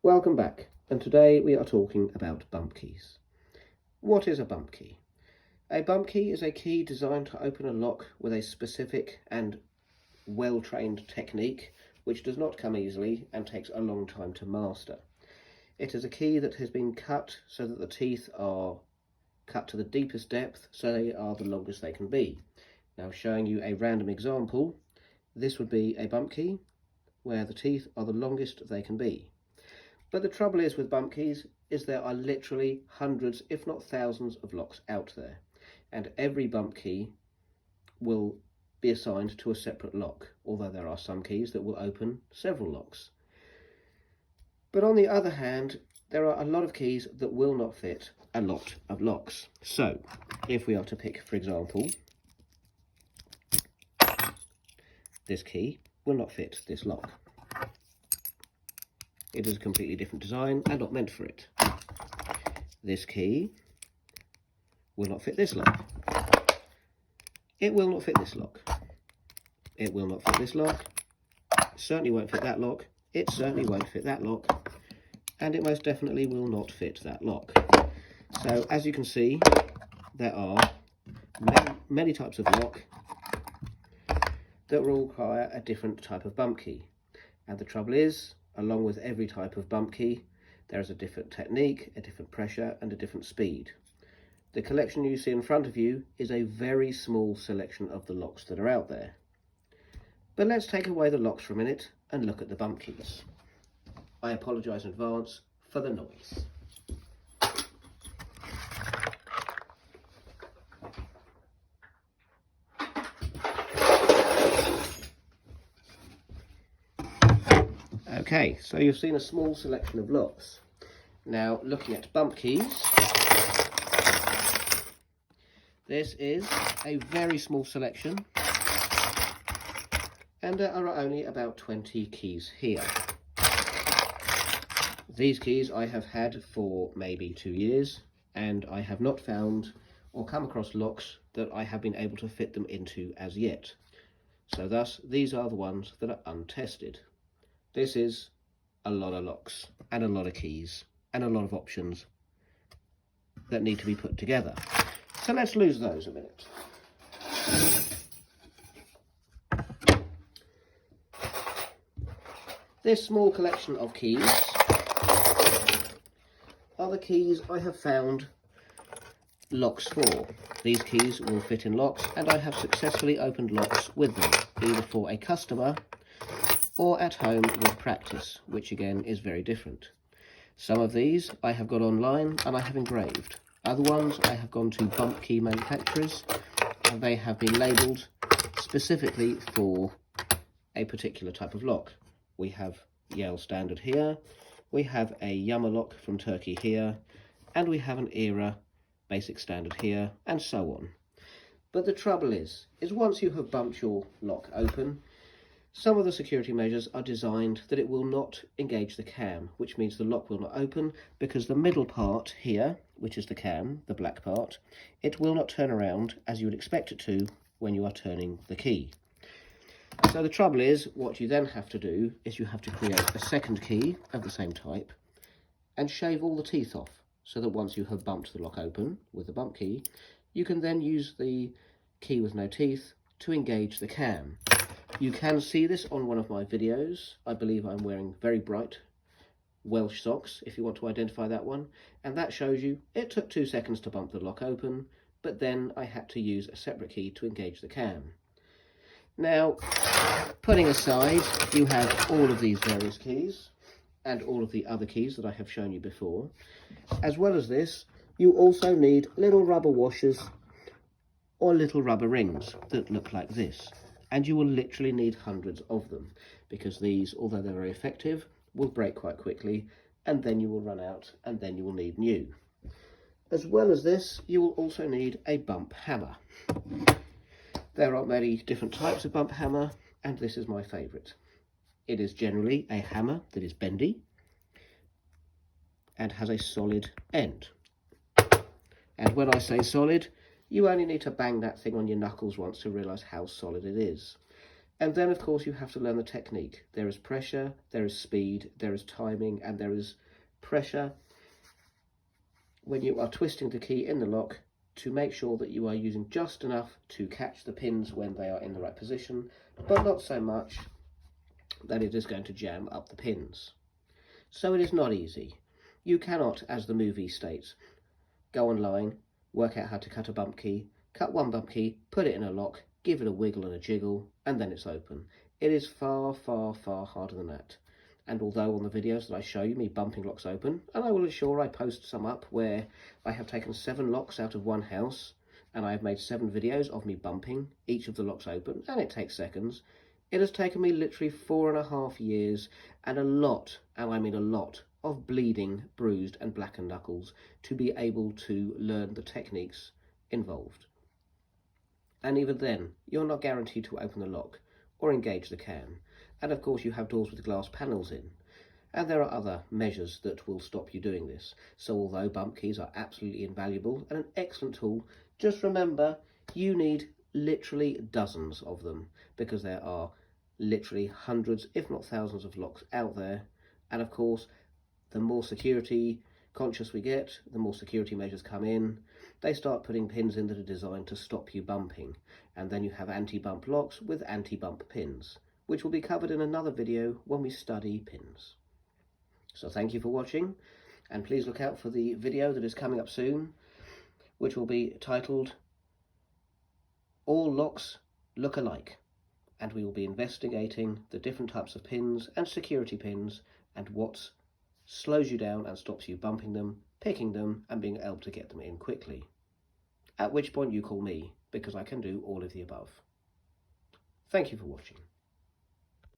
Welcome back, and today we are talking about bump keys. What is a bump key? A bump key is a key designed to open a lock with a specific and well-trained technique which does not come easily and takes a long time to master. It is a key that has been cut so that the teeth are cut to the deepest depth, so they are the longest they can be. Now, showing you a random example, this would be a bump key where the teeth are the longest they can be. But the trouble is with bump keys is there are literally hundreds, if not thousands, of locks out there, and every bump key will be assigned to a separate lock, although there are some keys that will open several locks. But on the other hand, there are a lot of keys that will not fit a lot of locks. So if we are to pick, for example, this key will not fit this lock. It is a completely different design and not meant for it. This key will not fit this lock. It will not fit this lock. It will not fit this lock. It certainly won't fit that lock. It certainly won't fit that lock. And it most definitely will not fit that lock. So as you can see, there are many types of lock that will require a different type of bump key. And the trouble is, along with every type of bump key, there is a different technique, a different pressure and a different speed. The collection you see in front of you is a very small selection of the locks that are out there. But let's take away the locks for a minute and look at the bump keys. I apologise in advance for the noise. Okay, so you've seen a small selection of locks. Now, looking at bump keys, this is a very small selection, and there are only about 20 keys here. These keys I have had for maybe 2 years, and I have not found or come across locks that I have been able to fit them into as yet. So thus, these are the ones that are untested. This is a lot of locks and a lot of keys and a lot of options that need to be put together. So let's lose those a minute. This small collection of keys are the keys I have found locks for. These keys will fit in locks, and I have successfully opened locks with them, either for a customer or at home with practice, which again is very different. Some of these I have got online and I have engraved. Other ones I have gone to bump key manufacturers and they have been labelled specifically for a particular type of lock. We have Yale Standard here, we have a Yama lock from Turkey here, and we have an Era Basic Standard here, and so on. But the trouble is once you have bumped your lock open, some of the security measures are designed that it will not engage the cam, which means the lock will not open because the middle part here, which is the cam, the black part, it will not turn around as you would expect it to when you are turning the key. So the trouble is, what you then have to do is you have to create a second key of the same type and shave all the teeth off, so that once you have bumped the lock open with the bump key, you can then use the key with no teeth to engage the cam. You can see this on one of my videos. I believe I'm wearing very bright Welsh socks, if you want to identify that one. And that shows you it took 2 seconds to bump the lock open, but then I had to use a separate key to engage the cam. Now, putting aside, you have all of these various keys and all of the other keys that I have shown you before. As well as this, you also need little rubber washers or little rubber rings that look like this. And you will literally need hundreds of them, because these, although they're very effective, will break quite quickly, and then you will run out, and then you will need new. As well as this, you will also need a bump hammer. There are many different types of bump hammer, and this is my favourite. It is generally a hammer that is bendy and has a solid end. And when I say solid, you only need to bang that thing on your knuckles once to realise how solid it is. And then, of course, you have to learn the technique. There is pressure, there is speed, there is timing, and there is pressure when you are twisting the key in the lock to make sure that you are using just enough to catch the pins when they are in the right position, but not so much that it is going to jam up the pins. So it is not easy. You cannot, as the movie states, go online, work out how to cut a bump key, cut one bump key, put it in a lock, give it a wiggle and a jiggle, and then it's open. It is far, far, far harder than that. And although on the videos that I show you me bumping locks open, and I will assure I post some up where I have taken 7 locks out of one house, and I have made 7 videos of me bumping each of the locks open, and it takes seconds, it has taken me literally 4.5 years and a lot, and I mean a lot, of bleeding, bruised and blackened knuckles to be able to learn the techniques involved. And even then, you're not guaranteed to open the lock or engage the can. And of course you have doors with glass panels in. And there are other measures that will stop you doing this. So although bump keys are absolutely invaluable and an excellent tool, just remember you need literally dozens of them, because there are literally hundreds, if not thousands of locks out there. And of course, the more security conscious we get, the more security measures come in. They start putting pins in that are designed to stop you bumping. And then you have anti-bump locks with anti-bump pins, which will be covered in another video when we study pins. So thank you for watching, and please look out for the video that is coming up soon, which will be titled All Locks Look Alike, and we will be investigating the different types of pins and security pins and what slows you down and stops you bumping them, picking them, and being able to get them in quickly. At which point you call me, because I can do all of the above. Thank you for watching.